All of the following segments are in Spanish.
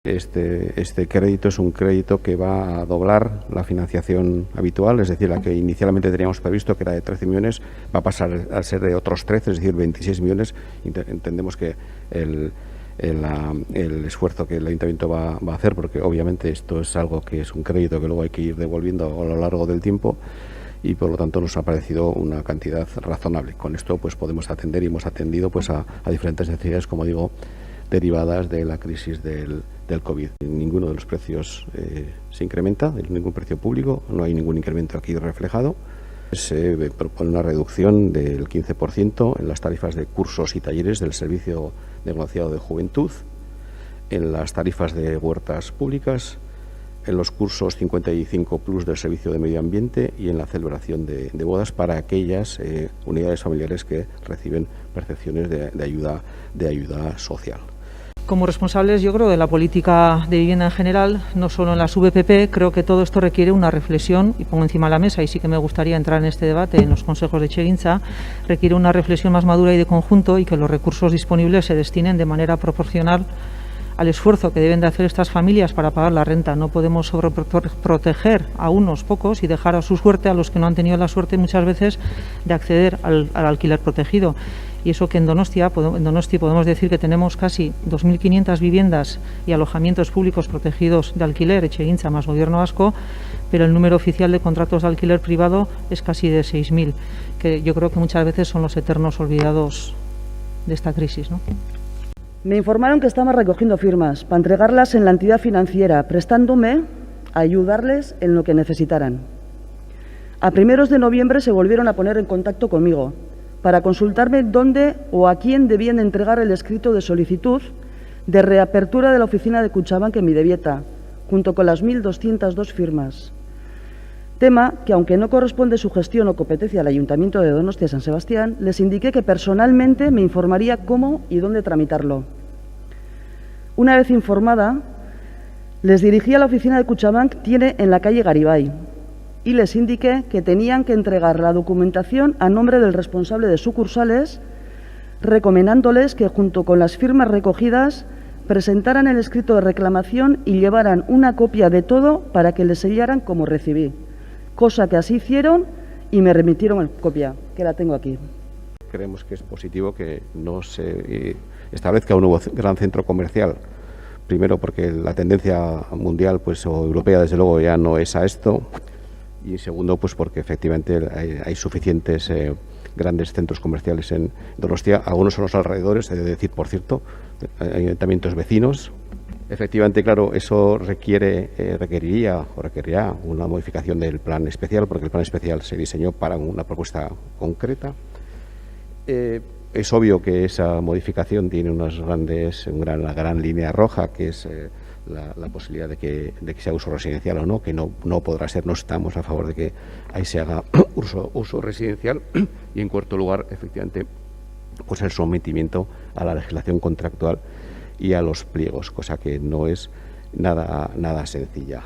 Este crédito es un crédito que va a doblar la financiación habitual, es decir, la que inicialmente teníamos previsto, que era de 13 millones, va a pasar a ser de otros 13, es decir, 26 millones. Entendemos que el esfuerzo que el Ayuntamiento va a hacer, porque obviamente esto es algo que es un crédito que luego hay que ir devolviendo a lo largo del tiempo, y por lo tanto nos ha parecido una cantidad razonable. Con esto pues podemos atender y hemos atendido pues a diferentes necesidades, como digo, derivadas de la crisis del COVID. Ninguno de los precios se incrementa, ningún precio público, no hay ningún incremento aquí reflejado. Se propone una reducción del 15% en las tarifas de cursos y talleres del Servicio Negociado de Juventud, en las tarifas de huertas públicas, en los cursos 55 plus del Servicio de Medio Ambiente y en la celebración de bodas para aquellas unidades familiares que reciben percepciones de ayuda social. Como responsables, yo creo, de la política de vivienda en general, no solo en las VPP, creo que todo esto requiere una reflexión, y pongo encima de la mesa, y sí que me gustaría entrar en este debate en los consejos de Etxegintza, requiere una reflexión más madura y de conjunto, y que los recursos disponibles se destinen de manera proporcional al esfuerzo que deben de hacer estas familias para pagar la renta. No podemos sobreproteger a unos pocos y dejar a su suerte a los que no han tenido la suerte muchas veces de acceder al alquiler protegido. Y eso que en Donosti podemos decir que tenemos casi 2.500 viviendas y alojamientos públicos protegidos de alquiler, Etxegintza más Gobierno vasco, pero el número oficial de contratos de alquiler privado es casi de 6.000, que yo creo que muchas veces son los eternos olvidados de esta crisis, ¿no? Me informaron que estamos recogiendo firmas para entregarlas en la entidad financiera, prestándome a ayudarles en lo que necesitaran. A primeros de noviembre se volvieron a poner en contacto conmigo para consultarme dónde o a quién debían entregar el escrito de solicitud de reapertura de la oficina de Kutxabank en Bidebieta, junto con las 1.202 firmas. Tema que, aunque no corresponde su gestión o competencia al Ayuntamiento de Donostia San Sebastián, les indiqué que personalmente me informaría cómo y dónde tramitarlo. Una vez informada, les dirigí a la oficina de Kutxabank, tiene en la calle Garibay, y les indiqué que tenían que entregar la documentación a nombre del responsable de sucursales, recomendándoles que junto con las firmas recogidas presentaran el escrito de reclamación y llevaran una copia de todo para que les sellaran como recibí, cosa que así hicieron y me remitieron copia, que la tengo aquí. Creemos que es positivo que no se establezca un nuevo gran centro comercial, primero porque la tendencia mundial pues, o europea desde luego ya no es a esto, y segundo pues porque efectivamente hay suficientes grandes centros comerciales en Donostia, algunos son los alrededores, he de decir, por cierto, ayuntamientos vecinos. Efectivamente, claro, eso requeriría una modificación del plan especial, porque el plan especial se diseñó para una propuesta concreta. Es obvio que esa modificación tiene una gran línea roja, que es la posibilidad de que sea uso residencial o no, que no podrá ser, no estamos a favor de que ahí se haga uso residencial. Y en cuarto lugar, efectivamente, pues el sometimiento a la legislación contractual y a los pliegos, cosa que no es nada sencilla.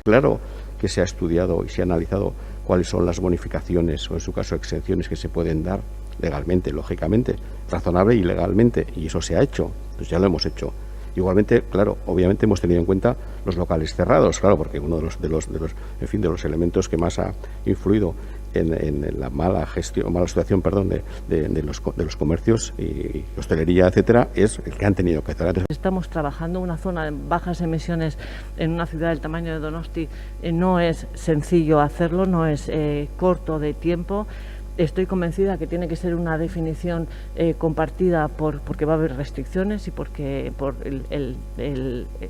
Claro que se ha estudiado y se ha analizado cuáles son las bonificaciones o en su caso exenciones que se pueden dar legalmente, lógicamente, razonable y legalmente, y eso se ha hecho, pues ya lo hemos hecho. Igualmente, claro, obviamente hemos tenido en cuenta los locales cerrados, claro, porque uno de los elementos que más ha influido en la mala situación, de los comercios y hostelería, etcétera, es el que han tenido que cerrar. Estamos trabajando en una zona de bajas emisiones en una ciudad del tamaño de Donosti. No es sencillo hacerlo, no es corto de tiempo. Estoy convencida que tiene que ser una definición compartida porque va a haber restricciones y por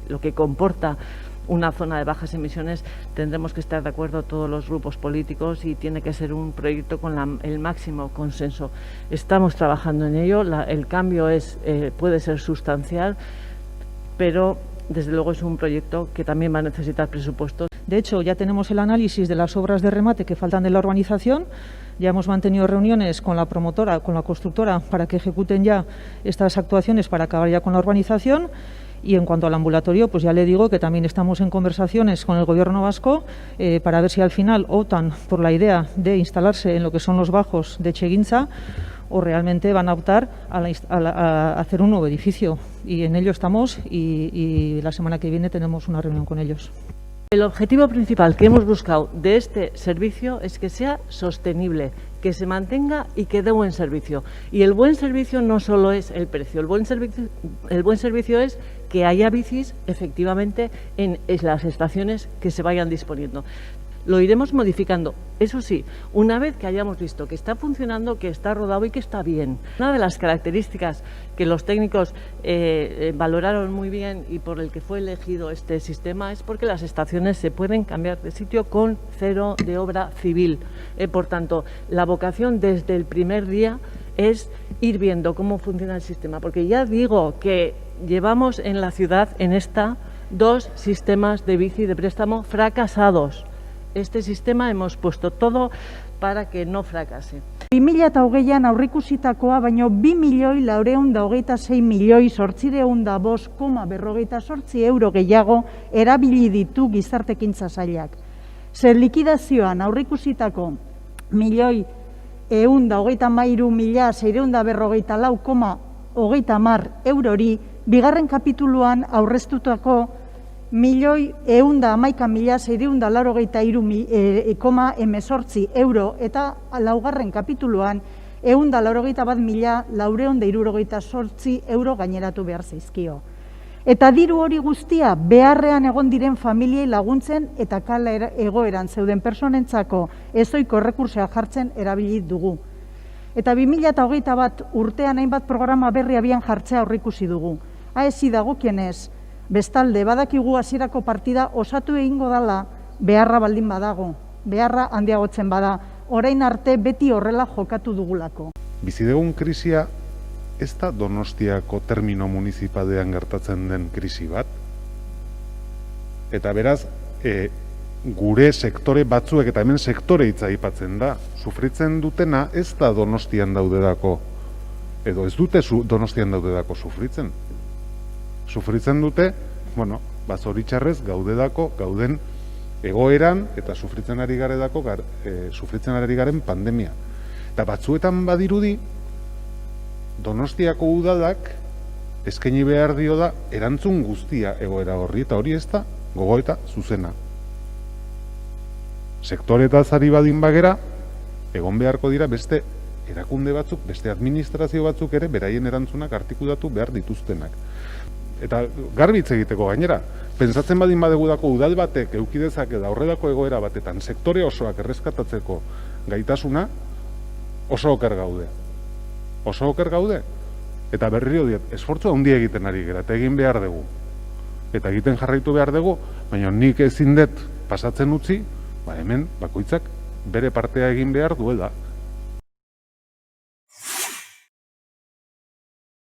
lo que comporta una zona de bajas emisiones. Tendremos que estar de acuerdo todos los grupos políticos y tiene que ser un proyecto con el máximo consenso. Estamos trabajando en ello, el cambio puede ser sustancial, pero desde luego es un proyecto que también va a necesitar presupuestos. De hecho, ya tenemos el análisis de las obras de remate que faltan de la urbanización. Ya hemos mantenido reuniones con la promotora, con la constructora, para que ejecuten ya estas actuaciones para acabar ya con la urbanización. Y en cuanto al ambulatorio, pues ya le digo que también estamos en conversaciones con el Gobierno vasco para ver si al final optan por la idea de instalarse en lo que son los bajos de Etxegintza, o realmente van a optar a hacer un nuevo edificio. Y en ello estamos y la semana que viene tenemos una reunión con ellos. El objetivo principal que hemos buscado de este servicio es que sea sostenible, que se mantenga y que dé buen servicio. Y el buen servicio no solo es el precio, el buen servicio es que haya bicis efectivamente en las estaciones que se vayan disponiendo. Lo iremos modificando, eso sí, una vez que hayamos visto que está funcionando, que está rodado y que está bien. Una de las características que los técnicos valoraron muy bien y por el que fue elegido este sistema es porque las estaciones se pueden cambiar de sitio con cero de obra civil. Por tanto, la vocación desde el primer día es ir viendo cómo funciona el sistema, porque ya digo que llevamos en la ciudad, en esta, 2 sistemas de bici de préstamo fracasados. Este sistema hemos puesto todo para que no fracase. 2020an aurreikusitakoa baino 2.426.805,48 euro gehiago erabili ditu gizartekintza sailak. Zer likidazioan aurreikusitako 1.133.644,30 eurori, bigarren kapituluan aurreztutako 1.011.683,18 euro eta laugarren kapituluan 181.468 euro gaineratu behar zaizkio. Eta diru hori guztia beharrean egon diren familiei laguntzen eta kale egoeran zeuden personentzako ezoiko errekursoa jartzen erabili dugu. Eta 2021 urtean hainbat programa berri abian jartzea aurreikusi dugu. AESi dagokienez, bestalde, badakigu hasierako partida osatu egingo dela beharra baldin badago, beharra handiagotzen bada, orain arte beti horrela jokatu dugulako. Bizidegun krisia ez da Donostiako termino municipalean gertatzen den krisi bat. Eta beraz, gure sektore batzuek, eta hemen sektore hitza aipatzen da, sufritzen dutena ez da Donostian daudedako, edo ez dute Donostian daudedako sufritzen. Sufritzen dute, zoritxarrez gauden egoeran eta sufritzen ari garen pandemia. Eta batzuetan badirudi, Donostiako udalak eskaini behar dio da erantzun guztia egoera horri, eta hori ez da gogoeta zuzena. Sektoretaz ari badin bagera, egon beharko dira beste erakunde batzuk, beste administrazio batzuk ere beraien erantzunak artikulatu behar dituztenak. Eta garbitz egiteko gainera, pentsatzen badin badegudako udal batek eukidezak eta horredako egoera batetan sektore osoak erreskatatzeko gaitasuna oso oker gaude. Oso oker gaude. Eta berriro diet, esfortzu handia egiten ari gara, eta egin behar dugu. Eta egiten jarraitu behar dugu, baina nik ezin dut pasatzen utzi, hemen bakoitzak bere partea egin behar duela.